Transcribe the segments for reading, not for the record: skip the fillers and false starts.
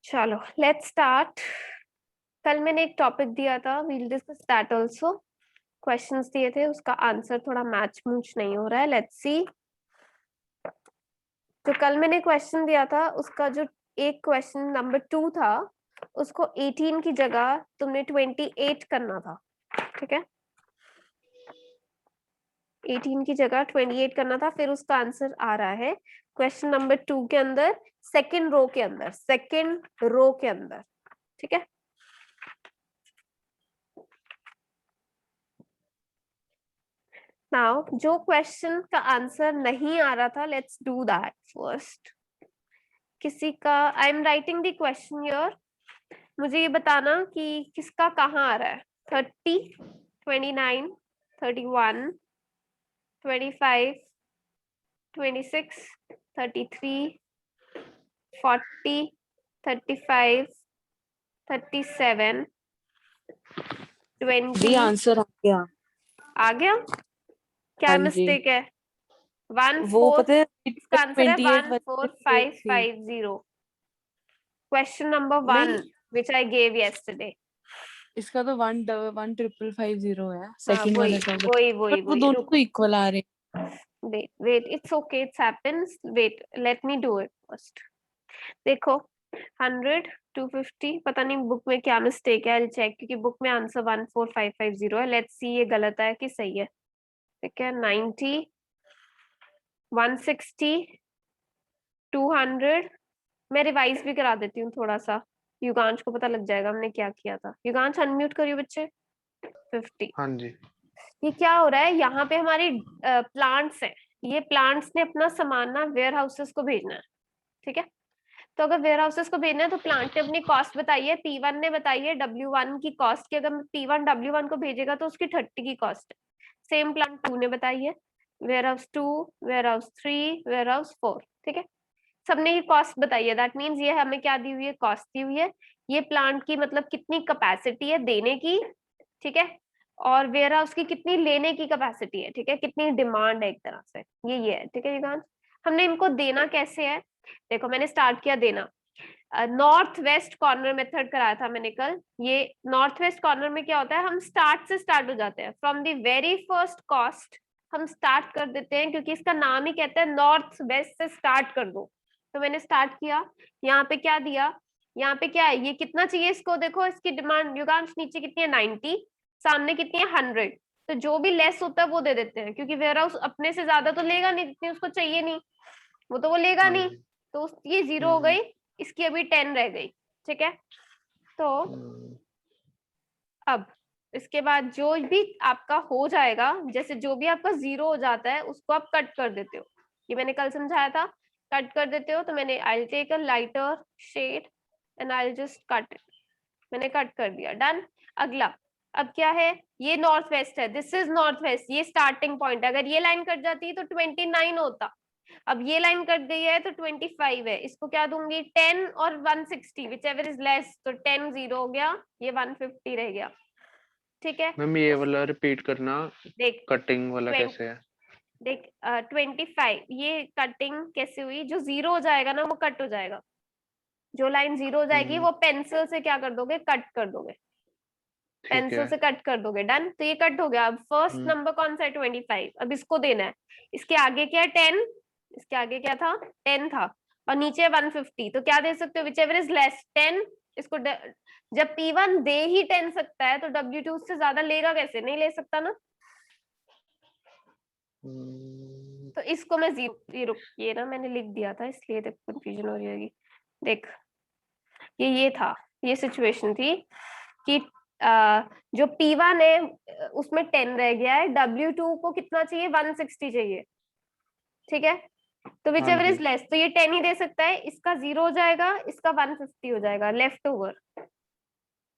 चलो let's start. कल मैंने एक टॉपिक दिया था, we'll discuss that also. Questions दिए थे, उसका आंसर थोड़ा मैच मूच नहीं हो रहा है, लेट्स सी। तो कल मैंने क्वेश्चन दिया था, उसका जो एक क्वेश्चन नंबर 2 था, उसको 18 की जगह तुमने 28 करना था, ठीक है। 18 की जगह 28 करना था, फिर उसका आंसर आ रहा है क्वेश्चन नंबर 2 के अंदर, सेकेंड रो के अंदर, सेकेंड रो के अंदर, ठीक है। नाउ जो क्वेश्चन का आंसर नहीं आ रहा था, लेट्स डू दैट फर्स्ट। किसी का, आई am writing the question here, मुझे ये बताना कि किसका कहाँ आ रहा है। 30, 29, 31, 25, 26, 33, 40, 35, 37, दी 20। आंसर आ गया। आ गया? क्या हाँ जी, मिस्टेक है? 1 वो 4, पता है इसका आंसर है 28 14550। क्वेश्चन नंबर 1 नहीं, which I gave yesterday। इसका तो 11550 है हाँ सेकंड वही वाले का, वही पर वही वो वही, दोनों को रुको। इक्वल आ रहे wait wait, it's okay, it's happens. Wait, let me do it first. देखो, 100, 250, पता नहीं बुक में क्या मिस्टेक है, आई चेक, क्योंकि बुक में आंसर 14550 है। लेट्स सी ये गलत है कि सही है। ठीक है, 90, 160, 200। मैं रिवाइज भी करा देती हूँ थोड़ा सा, युगांश को पता लग जाएगा हमने क्या किया था। युगांश अनम्यूट करियो बच्चे। 50। हाँ जी। ये क्या हो रहा है, यहाँ पे हमारी प्लांट्स हैं। ये प्लांट्स ने अपना सामान ना वेयर हाउसेस को भेजना है, ठीक है। तो अगर वेयर हाउसेस को भेजना है तो प्लांट ने अपनी कॉस्ट बताई है, P1 ने बताई है W1 की कॉस्ट की। अगर P1 W1 को भेजेगा तो उसकी 30 की कॉस्ट है। सेम प्लांट 2 ने बताई है, warehouse 2, warehouse 3, warehouse 4, ठीक है। सबने ये कॉस्ट बताई है, दैट मीन्स ये हमें क्या दी हुई है, कॉस्ट दी हुई है। ये प्लांट की मतलब कितनी कैपेसिटी है देने की, ठीक है। और वेयर हाउस की कितनी लेने की कैपेसिटी है, ठीक है, कितनी डिमांड है एक तरह से, ये है, ठीक है युगांश। हमने इनको देना कैसे है, देखो मैंने स्टार्ट किया देना। नॉर्थ वेस्ट कॉर्नर मेथड कराया था मैंने कल। ये नॉर्थ वेस्ट कॉर्नर में क्या होता है, हम स्टार्ट से स्टार्ट हो जाते हैं, from the very first cost हम स्टार्ट कर देते हैं, क्योंकि इसका नाम ही कहता है नॉर्थ वेस्ट से स्टार्ट कर दो। तो मैंने स्टार्ट किया, यहाँ पे क्या दिया, यहाँ पे क्या है, ये कितना चाहिए इसको, देखो इसकी डिमांड युगांश नीचे कितनी है 90, सामने कितनी है 100। तो जो भी लेस होता है वो दे देते हैं, क्योंकि वेयर हाउस अपने से ज्यादा तो लेगा नहीं, जितनी उसको चाहिए नहीं, वो तो वो लेगा हाँ नहीं। जी। तो ये 0 हो गई, इसकी अभी 10 रह गई, ठीक है। तो अब इसके बाद जो भी आपका हो जाएगा, जैसे जो भी आपका 0 हो जाता है उसको आप कट कर देते हो। ये मैंने कल समझाया था, कट कर देते हो। तो मैंने I will take a lighter shade and I will just cut it. मैंने कट कर दिया, डन। अगला, अब क्या है, ये नॉर्थ वेस्ट है, दिस इज नॉर्थ वेस्ट, ये स्टार्टिंग पॉइंट है। अगर ये लाइन कट जाती तो 29 होता, अब ये लाइन कट गई है तो 25 है। इसको क्या दूंगी, 10 और 160, विच एवर इज लेस। तो 10 0 हो गया, ये 150 रह गया, ठीक है। मैम ये वाला रिपीट करना, देख कटिंग वाला 20, कैसे है? देख 25, ये कटिंग कैसे हुई, जो 0 हो जाएगा ना वो कट हो जाएगा। जो लाइन 0 हो जाएगी वो पेंसिल से क्या कर दोगे, कट कर दोगे, ठीक पेंसिल है। से कट कर दोगे, डन। तो ये कट हो गया। अब फर्स्ट नंबर कौन सा है, 25। अब इसको देना है, इसके आगे क्या है 10, इसके आगे क्या था 10 था, और नीचे 150। तो क्या दे सकते हो, विच एवर इज लेस 10। इसको जब P1 दे ही 10 सकता है तो W2 उससे ज्यादा लेगा कैसे, नहीं ले सकता ना। तो इसको मैं ये रुक, ये ना मैंने लिख दिया था इसलिए देख कंफ्यूजन हो रही होगी। देख, ये था, ये सिचुएशन थी कि जो P1 है उसमें 10 रह गया है, W2 को कितना चाहिए, 160 चाहिए, ठीक है। तो विच हाँ एवर जी। इज लेस, तो ये 10 ही दे सकता है, इसका 0 हो जाएगा, इसका 150 हो जाएगा लेफ्ट ओवर,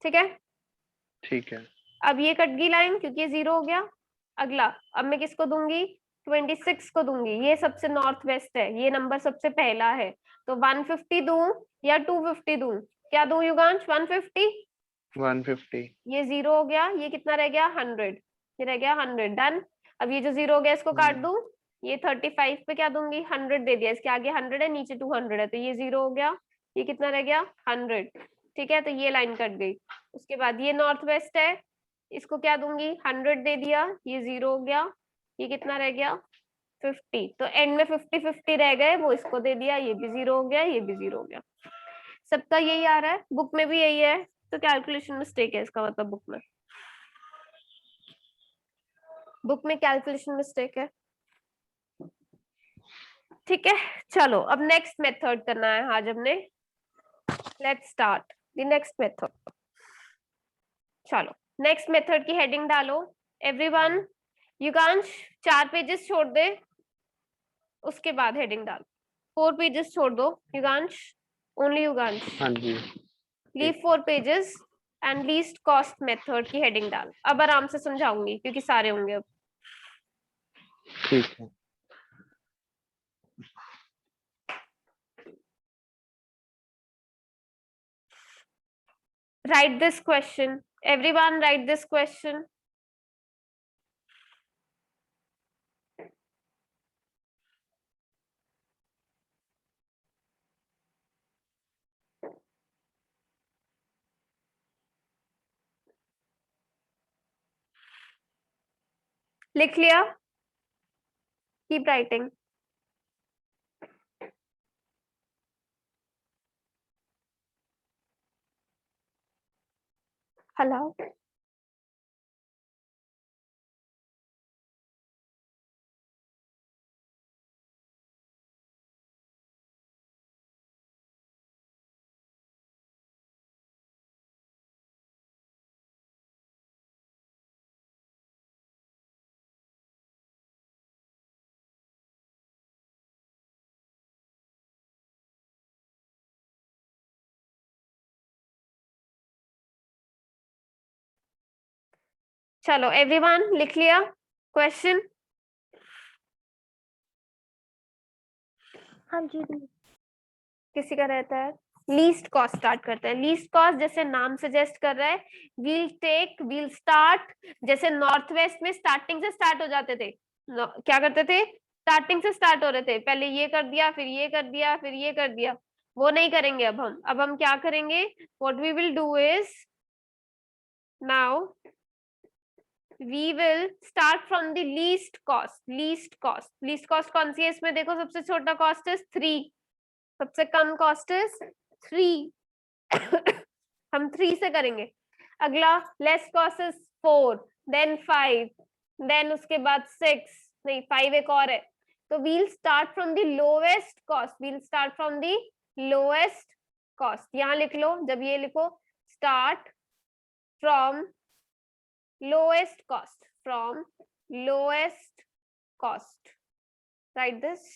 ठीक है। ठीक है। अब ये कट गई लाइन क्योंकि ये 0 हो गया। अगला, अब मैं किसको दूंगी, 26 को दूंगी। ये सबसे नॉर्थ वेस्ट है, ये नंबर सबसे पहला है, तो 150 दूं या 250 दूं, क्या दूं युगांश, 150। 150। ये 0 हो गया, ये कितना रह गया 100, ये रह गया 100, डन। अब ये जो 0 हो गया इसको काट दूं, ये 35 पे क्या दूंगी 100 दे दिया, इसके आगे 100 है नीचे 200 है, तो ये 0 हो गया, ये कितना रह गया 100, ठीक है, तो ये लाइन कट गई। उसके बाद ये नॉर्थ वेस्ट है, इसको क्या दूंगी 100 दे दिया, ये 0 हो गया, ये कितना रह गया 50, तो एंड में 50-50 रह गए, वो इसको दे दिया, ये भी 0 हो गया, ये भी 0 हो गया। सबका यही आ रहा है, बुक में भी यही है, तो कैलकुलेशन मिस्टेक है इसका मतलब बुक में कैलकुलेशन मिस्टेक है। ठीक है, चलो अब नेक्स्ट मेथड करना है आज हमने। Let's start the next method. चलो नेक्स्ट मेथड की हेडिंग डालो एवरीवन। युगांश 4 पेजेस छोड़ दे, उसके बाद हेडिंग डालो। 4 पेजेस छोड़ दो युगांश, ओनली युगांश। हाँ जी leave 4 pages and least cost method की हेडिंग डाल। अब आराम से समझाऊंगी क्योंकि सारे होंगे अब। ठीक है। Write this question. Everyone write this question. लिख लिया? Keep writing. Hello. चलो एवरीवन लिख लिया क्वेश्चन? हाँ जी। किसी का रहता है? लीस्ट कॉस्ट स्टार्ट करते हैं। लीस्ट कॉस्ट जैसे नाम सजेस्ट कर रहा है, वील स्टार्ट, जैसे नॉर्थ वेस्ट में स्टार्टिंग से स्टार्ट हो जाते थे। क्या करते थे? स्टार्टिंग से स्टार्ट हो रहे थे, पहले ये कर दिया, फिर ये कर दिया, फिर ये कर दिया। वो नहीं करेंगे अब हम क्या करेंगे? What we will do is now we will start from the least cost कौन सी है इसमें? देखो सबसे छोटा कॉस्ट इज 3, सबसे कम कॉस्ट इज 3 हम 3 से करेंगे। अगला less cost is 4, then 5, then उसके बाद 6, नहीं 5 एक और है। तो we'll start from the lowest cost, यहाँ लिख लो, जब ये लिखो start from lowest cost, write this.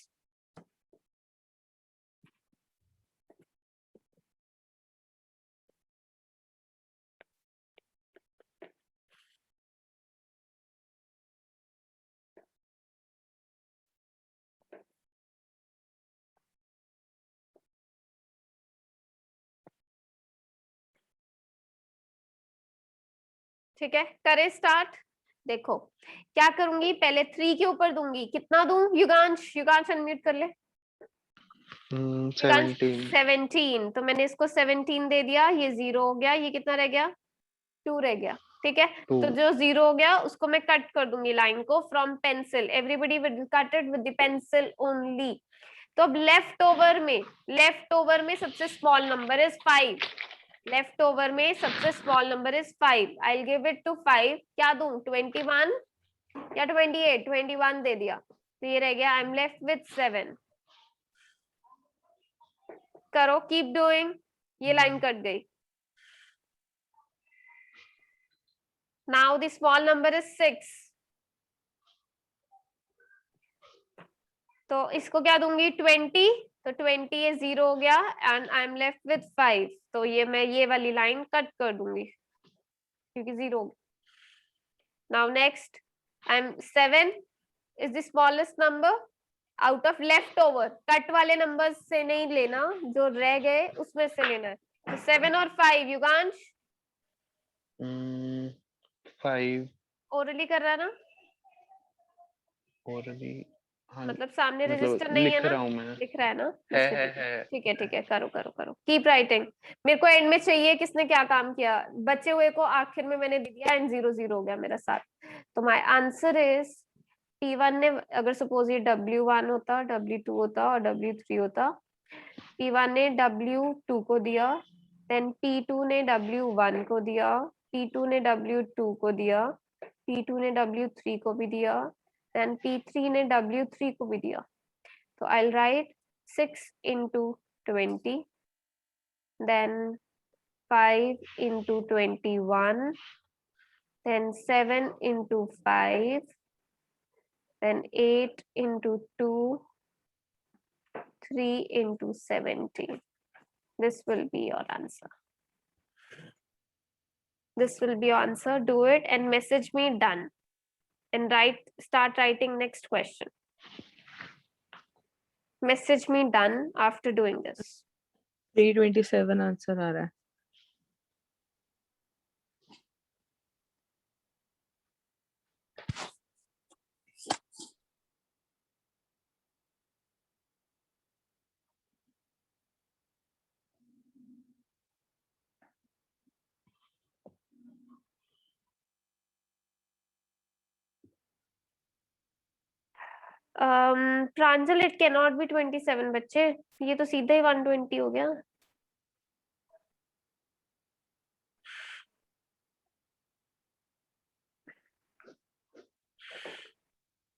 ठीक है, करे स्टार्ट। देखो क्या करूंगी, पहले 3 के ऊपर दूंगी, कितना दूं युगांश अनम्यूट कर ले। 17, तो मैंने इसको 17 दे दिया, ये 0 हो गया, ये कितना रह गया 2 रह गया। ठीक है, तो जो 0 हो गया उसको मैं कट कर दूंगी लाइन को from pencil, everybody will cut it with the pencil only. तो अब लेफ्ट ओवर में सबसे small number is 5, left over में सबसे small number is 5, I will give it to 5। क्या दूं 21 या 28? 21 दे दिया, तो ये रह गया आई एम लेफ्ट विथ 7। करो, कीप डूइंग, ये लाइन कट गई। Now the small number is 6, तो इसको क्या दूंगी 20, तो 20 ये 0 हो गया and I am left with 5, तो ये मैं ये वाली लाइन कट कर दूंगी क्योंकि 0। Now next I am 7 is the smallest number out of left over, cut वाले नंबर से नहीं लेना, जो रह गए उसमें से लेना है। तो 7 और 5 युगांश 5 ओरली कर रहा ना? ओरली हाँ मतलब सामने मतलब रजिस्टर नहीं है लिख ना, रहा हूँ मैं। लिख रहा है ना, है बस है ठीक है है ठीक है है। ठीक है, करो करो करो, कीप राइटिंग। मेरे को एंड में चाहिए किसने क्या काम किया, बचे हुए को आखिर में मैंने दे दिया एंड 0 0 हो गया मेरा साथ। तो माय आंसर इज P1 ने, अगर सपोज ये W1 होता, W2 होता और W3 होता, P1 ने W2 को दिया, देन P2 ने W1 को दिया, P2 ने W2 को दिया, P2 ने W3 को भी दिया, देन P3 ने W3 को भी दिया। So I'll write 6 into 20, then 5 into 21, then 7 into 5, then 8 into 2, 3 into 70. This will be your answer. This will be your answer. Do it and message me done. And start writing next question. Message me done after doing this. 327 answer आ रहा है। प्रांजल, it cannot be 27 बच्चे, ये तो सीधा ही 120 हो गया।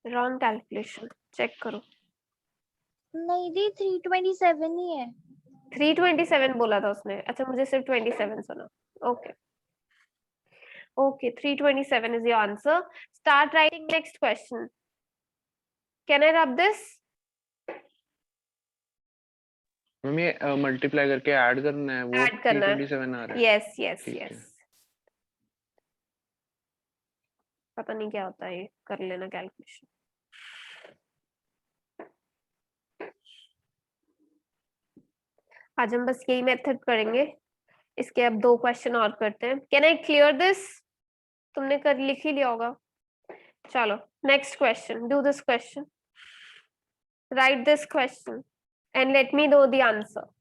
Wrong calculation, check करो। नहीं दी 327 ही है। 327 बोला था उसने, अच्छा मुझे सिर्फ 27 सुना। Okay okay, 327 is your answer. Start writing next question. Can I rub this? Mummy multiply करके ऐड करना है, वो Add करना है। 327 आ रहा है। Yes yes ठीक है। yes. पता नहीं क्या होता है, ये कर लेना कैलकुलेशन। आज हम बस यही मेथड करेंगे, इसके अब 2 क्वेश्चन और करते हैं। Can I clear this? तुमने कर लिख ही लिया होगा। चलो next question, do this question, right this question and let me know the answer.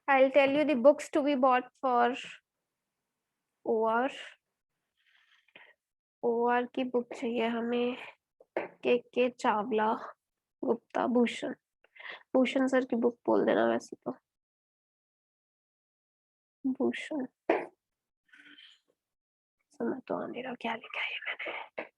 I'll tell you the books to be bought for OR. OR की बुक चाहिए हमें, के चावला, गुप्ता, भूषण। भूषण सर की बुक बोल देना वैसे तो, भूषण। समझ तो आ नहीं रहा क्या लिखा है मैंने।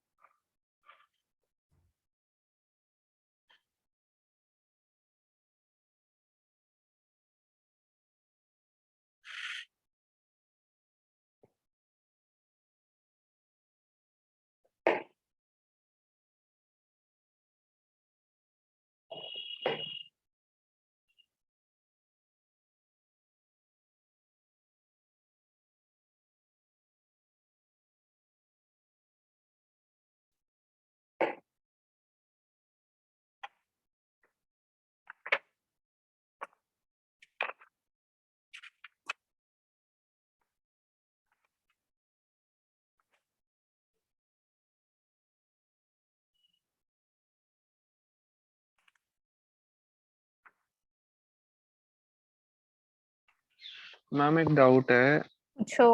मैम एक डाउट है, पूछो।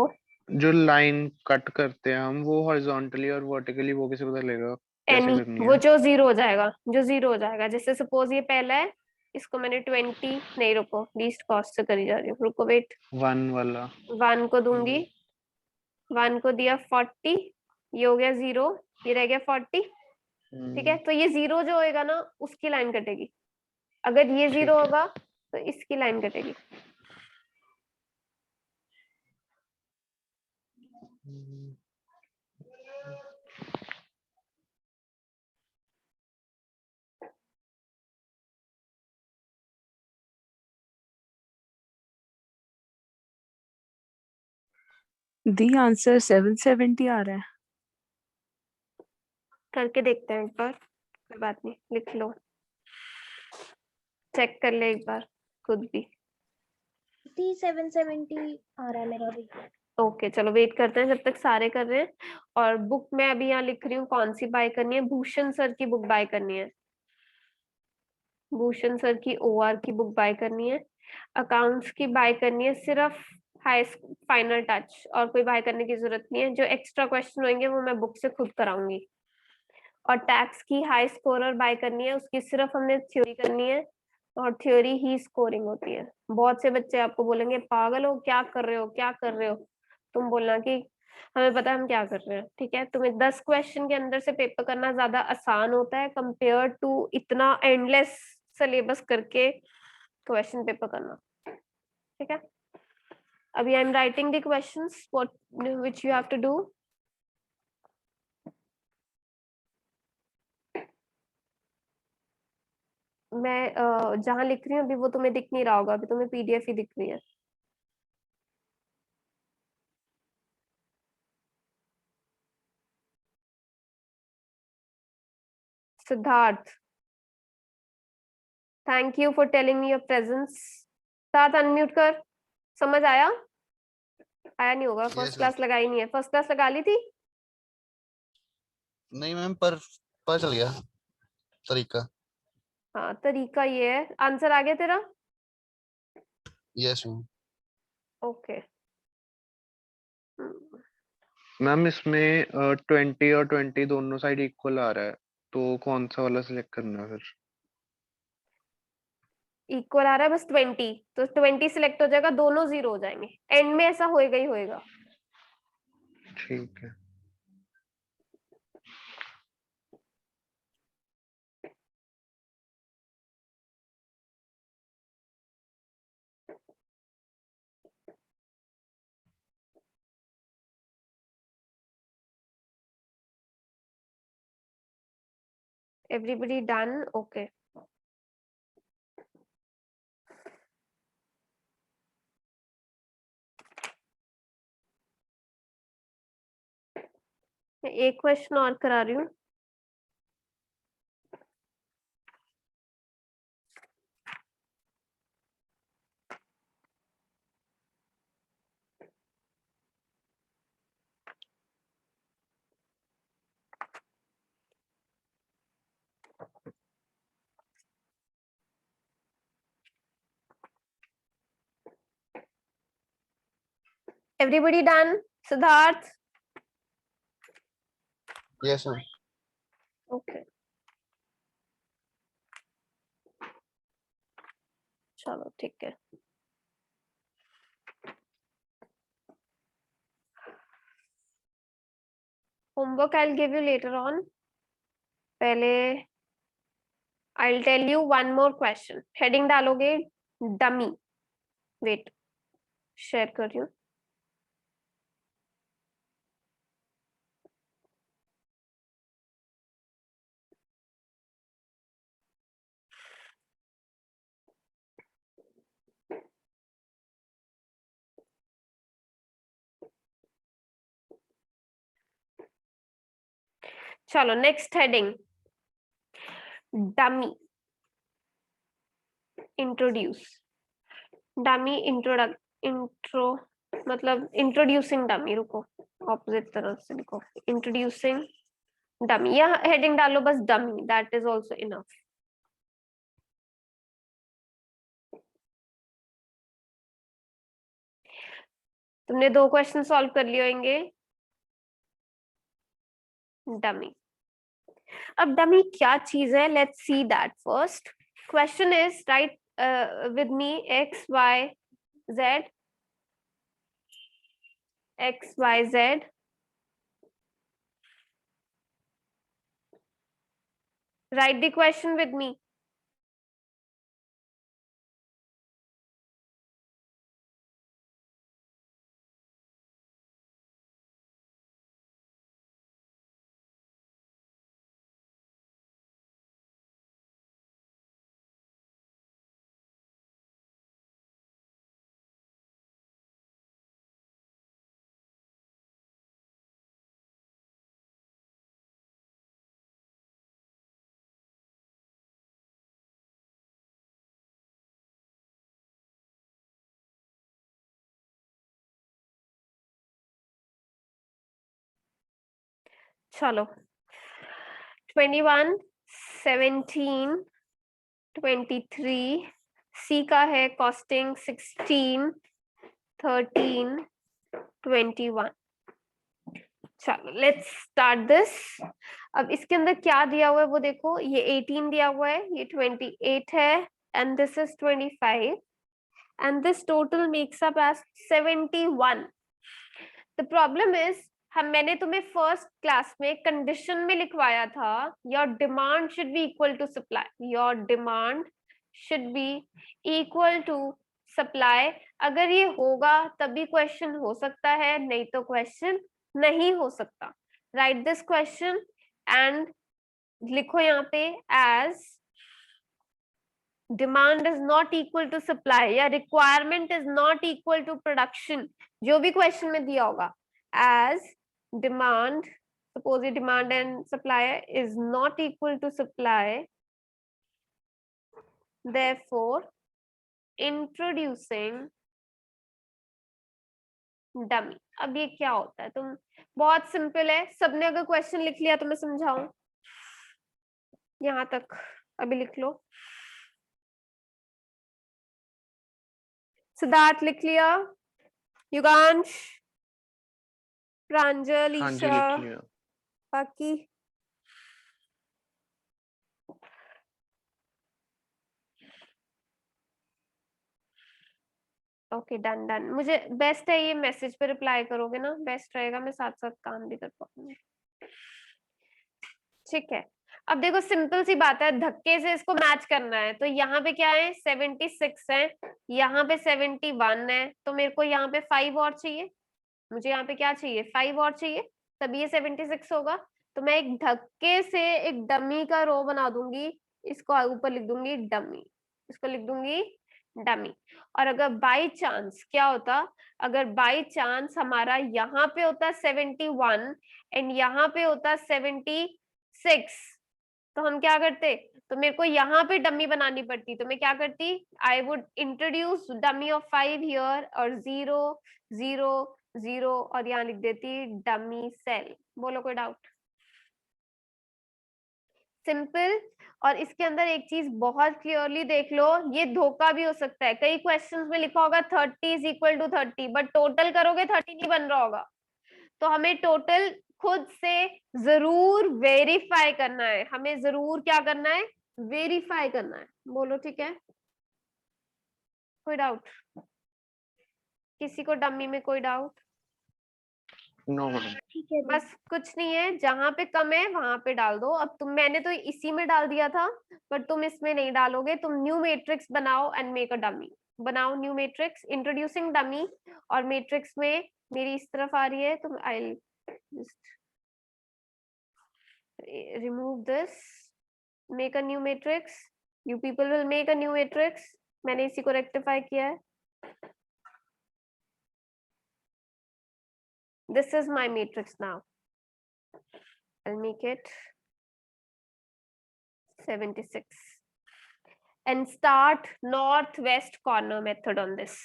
जो लाइन कट करते हैं हम, वो हॉरिजॉन्टली और वर्टिकली, वो कैसे पता लगेगा कैसे एनी, करनी वो है? जो 0 हो जाएगा, जो 0 हो जाएगा, जैसे सपोज ये पहला है, इसको मैंने 20, नहीं रुको, लीस्ट कॉस्ट से करी जा रही हूँ, रुको वेट। 1 वाला। 1 को दूंगी, 1 को दिया 40, ये हो गया 0, ये रह गया 40। ठीक है, तो ये 0 जो होएगा ना, उसकी लाइन कटेगी। अगर ये 0 होगा तो इसकी लाइन कटेगी। दी आंसर 770 आ रहा है। करके देखते हैं एक बार, कोई बात नहीं, लिख लो, चेक कर ले एक बार खुद भी। दी 770 आ रहा है मेरा भी। ओके चलो वेट करते हैं जब तक सारे कर रहे हैं। और बुक मैं अभी यहाँ लिख रही हूँ कौन सी बाय करनी है। भूषण सर की बुक बाय करनी है, भूषण सर की ओआर की बुक बाय करनी है। अकाउंट्स की बाय करनी है सिर्फ हाई फाइनल टच, और कोई बाय करने की जरूरत नहीं है। जो एक्स्ट्रा क्वेश्चन होंगे वो मैं बुक से खुद कराऊंगी। और टैक्स की हाई स्कोरर बाय करनी है, उसकी सिर्फ हमने थ्योरी करनी है, और थ्योरी ही स्कोरिंग होती है। बहुत से बच्चे आपको बोलेंगे पागल हो, क्या कर रहे हो, क्या कर रहे हो। तुम बोलना कि हमें पता है हम क्या कर रहे हैं, ठीक है। तुम्हें 10 क्वेश्चन के अंदर से पेपर करना ज्यादा आसान होता है कंपेयर टू इतना एंडलेस सिलेबस करके क्वेश्चन पेपर करना, ठीक है। अभी I am writing the questions what which you have to do. मैं जहां लिख रही हूँ अभी वो तुम्हें दिख नहीं रहा होगा, अभी तुम्हें पीडीएफ ही दिख रही है। Siddharth, thank you for telling me your presence. Siddharth unmute कर। समझ आया? आया नहीं होगा, फर्स्ट यस मैम। क्लास लगाई नहीं है। फर्स्ट क्लास लगा ली थी? नहीं मैम, पर पता चल गया तरीका। हाँ तरीका ये है। आंसर आ गया तेरा? Yes ma'am. ओके। मैम इसमें 20 और 20 दोनों साइड इक्वल आ रहा है, तो कौन सा वाला सिलेक्ट करना है फिर? इक्वल आ रहा है बस 20, तो 20 सिलेक्ट हो जाएगा, दोनों जीरो हो जाएंगे। एंड में ऐसा होएगा ही होएगा। ठीक है। Everybody done? ओके। मैं एक क्वेश्चन और करा रही हूँ। Everybody done? Siddharth? Yes ma'am. Okay चलो ठीक है। Homework I will give you later on. पहले I will tell you one more question. Heading डालोगे डमी। वेट, शेयर कर रही हूँ। चलो next heading, dummy introduce. Dummy intro मतलब इंट्रोड्यूसिंग डमी। रुको, ऑपोजिट तरफ से लिखो, इंट्रोड्यूसिंग डमी। या हेडिंग डालो बस dummy, that is also enough. तुमने 2 क्वेश्चन सॉल्व कर लिए होंगे। डमी, अब डमी क्या चीज है, let's see that first. Question is write with me X Y Z, X Y Z. Write the question with me. चलो 21, 17, 23, सी का है कॉस्टिंग 16, 13, 21। चलो लेट्स स्टार्ट दिस। अब इसके अंदर क्या दिया हुआ है वो देखो, ये 18 दिया हुआ है, ये 28 है, and this is 25, and this total makes up as 71। The problem is, मैंने तुम्हें फर्स्ट क्लास में कंडीशन में लिखवाया था your demand should be equal to supply, your demand should be equal to supply. अगर ये होगा तभी क्वेश्चन हो सकता है, नहीं तो क्वेश्चन नहीं हो सकता। राइट दिस क्वेश्चन एंड लिखो यहाँ पे as demand is not equal to supply या requirement is not equal to production, जो भी क्वेश्चन में दिया होगा, as demand, suppose the demand and supply is not equal to supply, therefore introducing dummy। अब ये क्या होता है, तुम बहुत सिंपल है, सबने अगर क्वेश्चन लिख लिया तो मैं समझाऊं, यहां तक अभी लिख लो। सिद्धार्थ लिख लिया, युगांश, प्रांजल, हाँ जी ईशा, लिख लिया। बाकी ओके डन डन। मुझे बेस्ट है ये मैसेज पे रिप्लाई करोगे ना, बेस्ट रहेगा, मैं साथ साथ काम भी कर पाऊंगी। ठीक है, अब देखो सिंपल सी बात है, धक्के से इसको मैच करना है। तो यहाँ पे क्या है 76 है, यहाँ पे 71 है, तो मेरे को यहाँ पे 5 और चाहिए, मुझे यहाँ पे क्या चाहिए 5 और चाहिए, तभी ये 76 होगा। तो मैं एक धक्के से एक डमी का रो बना दूंगी, इसको ऊपर लिख दूंगी डमी, इसको लिख दूंगी डमी। और अगर बाई चांस क्या होता, अगर बाई चांस हमारा यहाँ पे होता 71 एंड यहाँ पे होता 76, तो हम क्या करते, तो मेरे को यहाँ पे डमी बनानी पड़ती, तो मैं क्या करती, I would introduce dummy of 5 here और 0 0 0 और यहाँ लिख देती डमी सेल। बोलो कोई डाउट? सिंपल। और इसके अंदर एक चीज बहुत क्लियरली देख लो, ये धोखा भी हो सकता है, कई क्वेश्चंस में लिखा होगा 30 is equal to 30, but total करोगे 30 नहीं बन रहा होगा। तो हमें टोटल खुद से जरूर वेरीफाई करना है, हमें जरूर क्या करना है, वेरीफाई करना है। बोलो ठीक है, कोई डाउट? किसी को डमी में कोई डाउट? No madam. ठीक है दी। बस कुछ नहीं है, जहां पे कम है वहां पे डाल दो। अब मैंने तो इसी में डाल दिया था, बट तुम इसमें नहीं डालोगे, तुम न्यू मैट्रिक्स बनाओ एंड मेक अ डमी। बनाओ न्यू मैट्रिक्स इंट्रोड्यूसिंग डमी, और मैट्रिक्स में मेरी इस तरफ आ रही है, तो I just remove this, make a new matrix, you people will make a new matrix। मैंने इसी को रेक्टिफाई किया है, this is my matrix now, I'll make it 76 and start northwest corner method on this।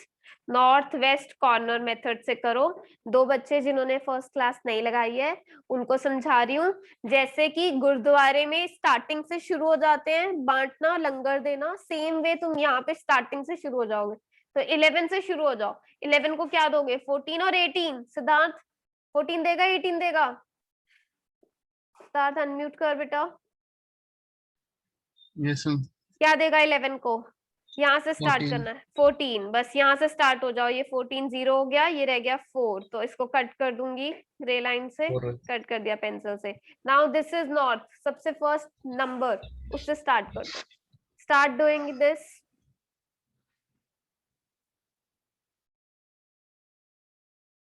North west corner method से करो। दो बच्चे जिन्होंने फर्स्ट क्लास नहीं लगाई है उनको समझा रही हूँ, जैसे कि गुरुद्वारे में स्टार्टिंग से शुरू हो जाते हैं, बांटना लंगर देना, सेम वे तुम यहाँ पे स्टार्टिंग से शुरू हो जाओगे। तो 11 से शुरू हो जाओ, 11 को क्या दोगे 14 और 18। सिद्धार्थ 14 देगा 18 देगा? सिद्धार्थ अनम्यूट कर बेटा। Yes ma'am. क्या देगा 11 को? यहाँ से स्टार्ट 14। करना है 14, बस यहाँ से स्टार्ट हो जाओ। ये 14 0 हो गया, ये रह गया 4, तो इसको कट कर दूंगी ग्रे लाइन से, कट कर दिया पेंसिल से। नाउ दिस इज नॉर्थ, सबसे फर्स्ट नंबर उससे स्टार्ट कर दो। Start doing this,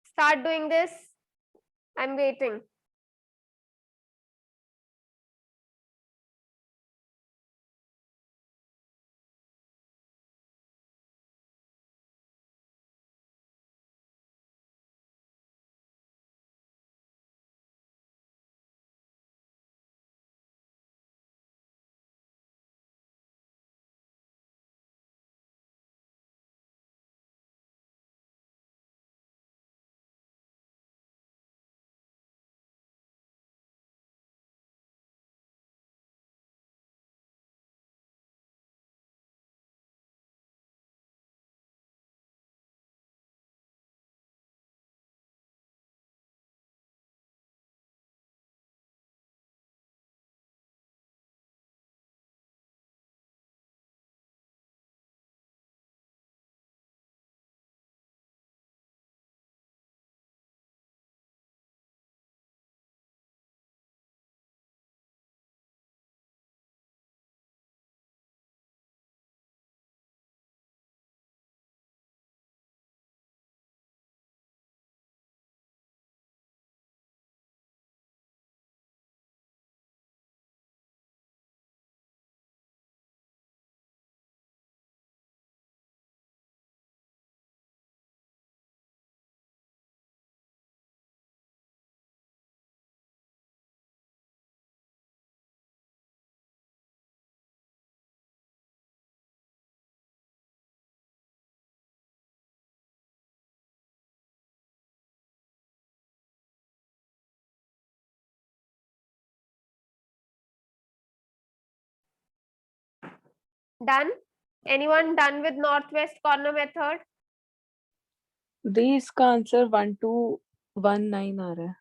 start doing this, I am waiting. Done? Anyone done with northwest corner method? दी इसका आंसर 1219 आ रहा है.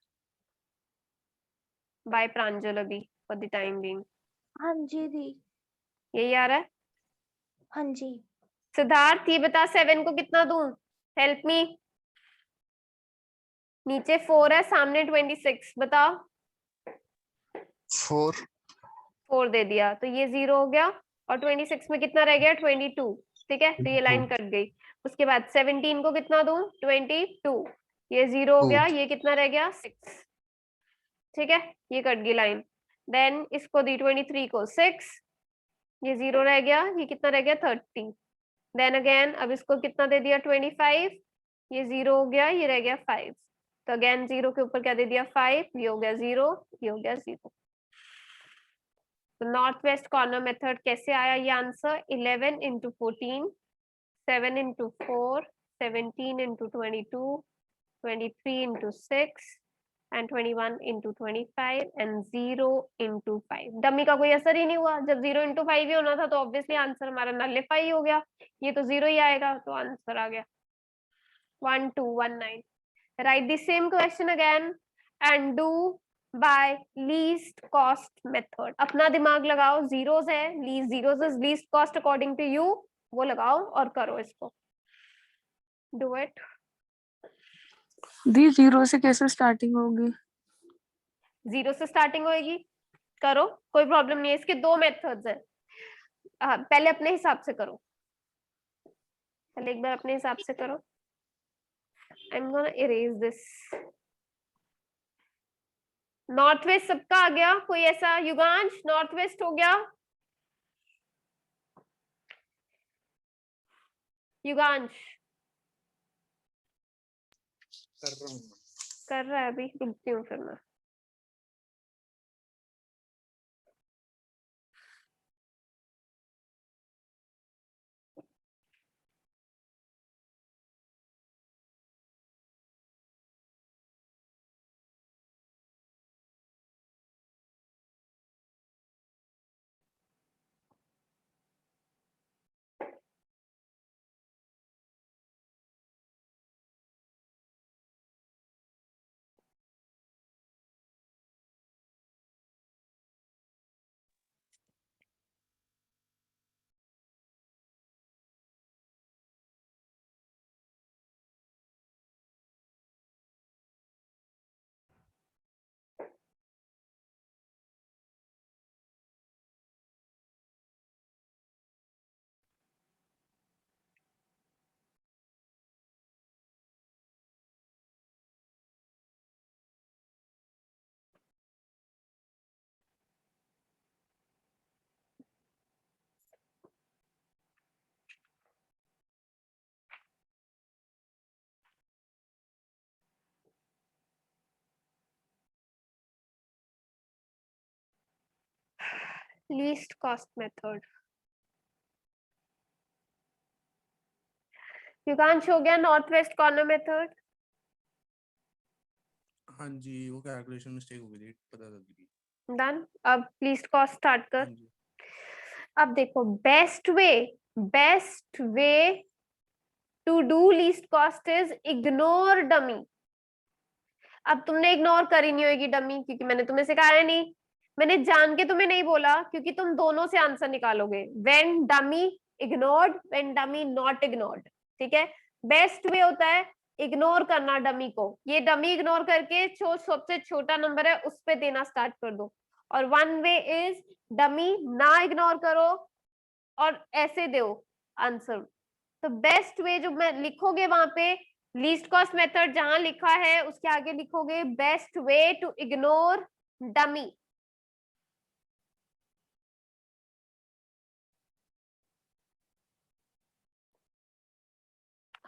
By Pranjal abhi for the time being. हाँ जी दी. यही आ रहा है. हाँ जी. सिद्धार्थ ये बता 7 को कितना दूं? Help me. नीचे 4 है, सामने 26. बताओ. 4 4 दे दिया तो ये 0 हो गया, और 26 में कितना रह गया? 22. ठीक है, तो ये लाइन कट गई. उसके बाद 17 को कितना दूं? 22. ये 0 हो गया, ये कितना रह गया? 6. ठीक है, ये कट गई लाइन. देन इसको दी 23 को 6, ये 0 रह गया, ये कितना रह गया? 30. देन अगेन अब इसको कितना दे दिया? 25, ये 0 हो गया, ये रह गया 5. तो अगेन 0 के ऊपर क्या दे दिया? 5, ये हो गया 0, ये हो गया 0. तो नॉर्थ वेस्ट कॉर्नर मेथड कैसे आया ये answer? 11 into 14, 7 into 4, 17 into 22, 23 into 6 and 21 into 25 and 0 into 5. Dummy का कोई असर ही नहीं हुआ. जब 0 into 5 ही होना था तो ऑब्वियसली आंसर हमारा नलिफाई हो गया. ये तो 0 ही आएगा, तो आंसर आ गया 1219. Write the same question again and do by least cost method. अपना दिमाग लगाओ. zeros है, least zeros is least cost according to you, वो लगाओ और करो इसको. Do it. दी 0 से कैसे स्टार्टिंग होगी? 0 से स्टार्टिंग होएगी. करो, कोई प्रॉब्लम नहीं है. इसके 2 मेथड्स है. पहले अपने हिसाब से करो. पहले एक बार अपने हिसाब से करो. I'm gonna erase this. North west सबका आ गया? कोई ऐसा? युगांश नॉर्थ वेस्ट हो गया? युगांश कर रहा है अभी. रुकती हूँ फिर मैं. Least cost method. युगांश हो गया नॉर्थ वेस्ट कॉर्नर मेथड? हाँ जी, वो कैलकुलेशन मिस्टेक हो गई थी, पता लग गई. डन. अब लीस्ट कॉस्ट स्टार्ट कर. हाँ जी. अब देखो, best way to do least cost is ignore dummy. अब तुमने इग्नोर करी नहीं होगी डमी, क्योंकि मैंने तुम्हें सिखाया नहीं. मैंने जान के तुम्हें नहीं बोला, क्योंकि तुम दोनों से आंसर निकालोगे. When dummy ignored, when dummy not ignored. ठीक है. बेस्ट वे होता है इग्नोर करना डमी को. ये डमी इग्नोर करके जो सबसे छोटा नंबर है उस पे देना स्टार्ट कर दो. और वन वे इज डमी ना इग्नोर करो और ऐसे दो आंसर. तो बेस्ट वे जो मैं लिखोगे वहां पे लीस्ट कॉस्ट मेथड जहां लिखा है उसके आगे लिखोगे best way to ignore dummy.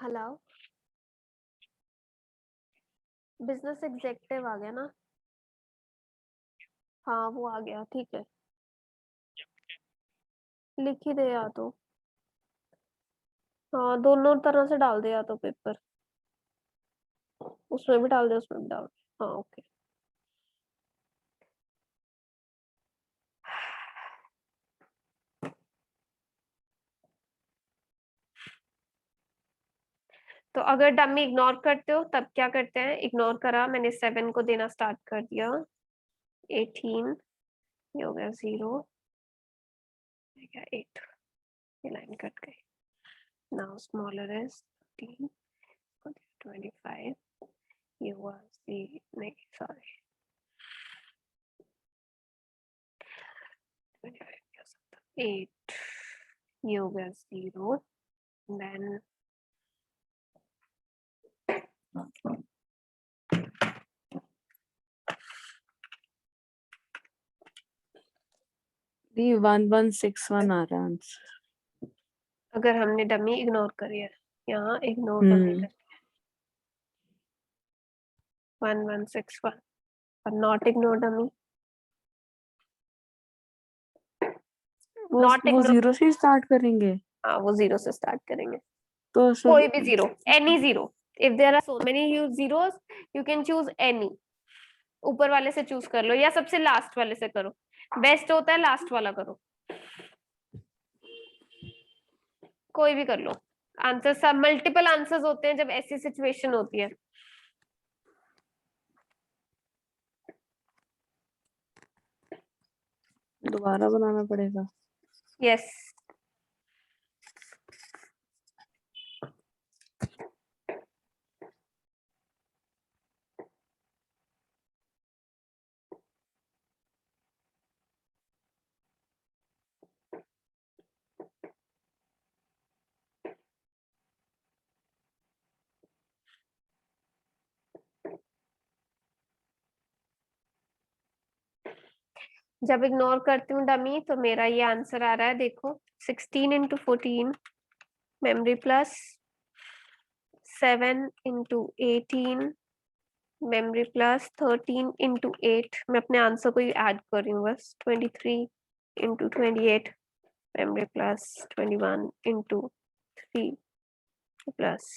Hello, business executive आ गया ना? हाँ वो आ गया. ठीक है, लिख ही दे या तो. हाँ दोनों तरह से डाल दे, या तो पेपर उसमें भी डाल दे, उसमें भी डाल दे. हाँ ओके. तो अगर डमी इग्नोर करते हो तब क्या करते हैं, इग्नोर करा मैंने 7 को देना स्टार्ट कर दिया, 18 ये हो गया 0, 8 ये लाइन कट गई। नाउ स्मॉलर इज 15 25 ये हुआ नहीं सॉरी 8 ये हो गया 0 देन दी 1161 आ रहा है आंसर। अगर हमने डमी इग्नोर करी है, यहाँ इग्नोर डमी कर 1161 और नॉट इग्नोर डमी, वो नॉट इग्नोर, 0 से स्टार्ट करेंगे हाँ वो 0 से स्टार्ट करेंगे, तो कोई भी 0, any 0, if there are so many zeros you can choose any, ऊपर वाले से चूज कर लो या सबसे लास्ट वाले से करो, बेस्ट होता है लास्ट वाला करो, कोई भी कर लो। आंसर सब मल्टीपल आंसर्स होते हैं जब ऐसी सिचुएशन होती है। दोबारा बनाना पड़ेगा। यस जब इग्नोर करती हूँ डमी तो मेरा ये आंसर आ रहा है, देखो 16 into 14 memory plus 7 into 18 memory plus 13 into 8, मैं अपने आंसर को ही ऐड कर रही हूँ बस, 23 into 28 memory plus 21 into 3 plus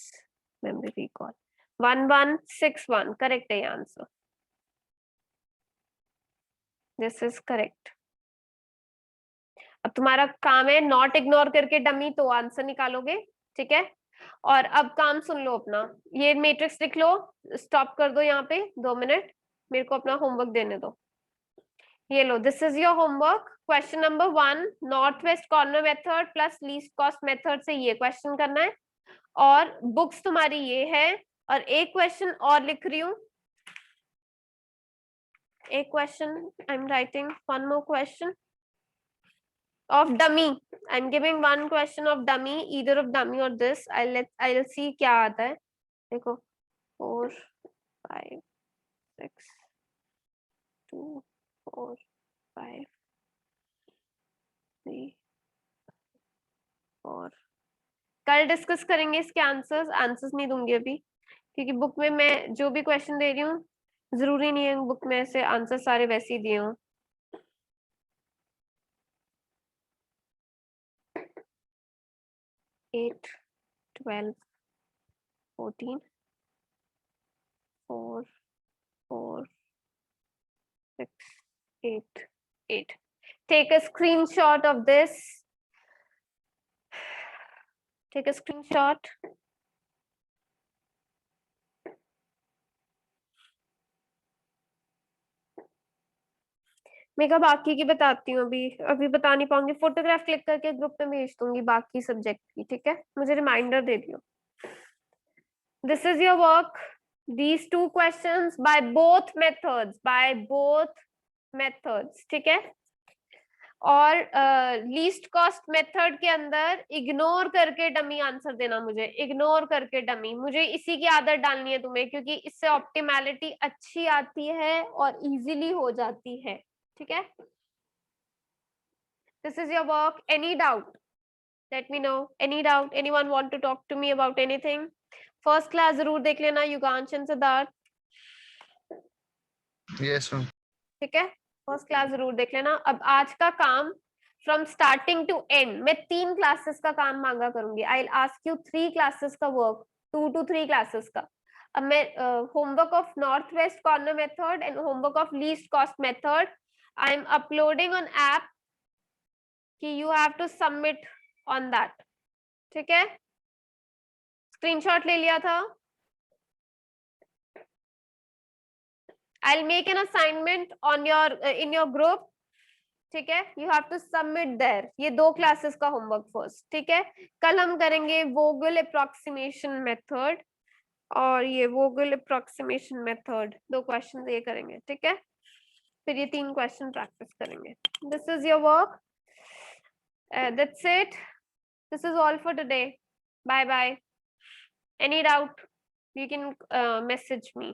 memory recall 1161 correct है ये आंसर, दिस इज करेक्ट। अब तुम्हारा काम है नॉट इग्नोर करके डमी तो आंसर निकालोगे, ठीक है। और अब काम सुन लो अपना, ये मैट्रिक्स लिख लो, स्टॉप कर दो यहाँ पे 2 मिनट, मेरे को अपना होमवर्क देने दो। ये लो, this is your homework, question number 1 north west corner method plus least cost method से ये क्वेश्चन करना है, और बुक्स तुम्हारी ये है, और एक क्वेश्चन और लिख रही हूँ, एक question I am writing one more question of dummy, I'm giving one question of dummy, either of dummy or this, I'll see क्या आता है, देखो 4 5 6 2 4 5 3 4, कल डिस्कस करेंगे इसके आंसर्स नहीं दूंगी अभी, क्योंकि बुक में मैं जो भी क्वेश्चन दे रही हूँ जरूरी नहीं है बुक में से आंसर सारे वैसे ही दिए हों। 8 12 14 4 4 6 8 8, take a screenshot of this, take a screenshot, मैं बाकी की बताती हूँ, अभी बता नहीं पाऊंगी, फोटोग्राफ क्लिक करके ग्रुप में भेज दूंगी बाकी सब्जेक्ट की, ठीक है, मुझे रिमाइंडर दे दियो। This is your work, these 2 questions by both methods, ठीक है। और लीस्ट कॉस्ट मेथड के अंदर इग्नोर करके डमी आंसर देना, मुझे इग्नोर करके डमी, मुझे इसी की आदत डालनी है तुम्हें, क्योंकि इससे ऑप्टिमैलिटी अच्छी आती है और इजीली हो जाती है, ठीक है। This is your work, any doubt let me know, any doubt, anyone want to talk to me about anything? First class जरूर देख लेना, Yugansh and Siddharth, yes ma'am. ठीक है, फर्स्ट क्लास जरूर देख लेना। अब आज का काम फ्रॉम स्टार्टिंग टू एंड, मैं 3 क्लासेस का काम मांगा करूंगी, I will ask you 3 classes का वर्क, 2 to 3 क्लासेस का। अब मैं homework of north west corner method and homework of least cost method I am uploading on app, कि you have to submit on that, ठीक है। Screenshot ले लिया था? I'll make an assignment on your in your group. ठीक है, you have to submit there. ये 2 classes का होमवर्क फर्स्ट, ठीक है। कल हम करेंगे वोगल अप्रोक्सीमेशन मेथड और ये वोगल अप्रोक्सीमेशन मेथड, 2 क्वेश्चन ये करेंगे, ठीक है। फिर ये 3 क्वेश्चन प्रैक्टिस करेंगे। This is your work, that's it, this is all for today, bye bye. Any doubt you can message me.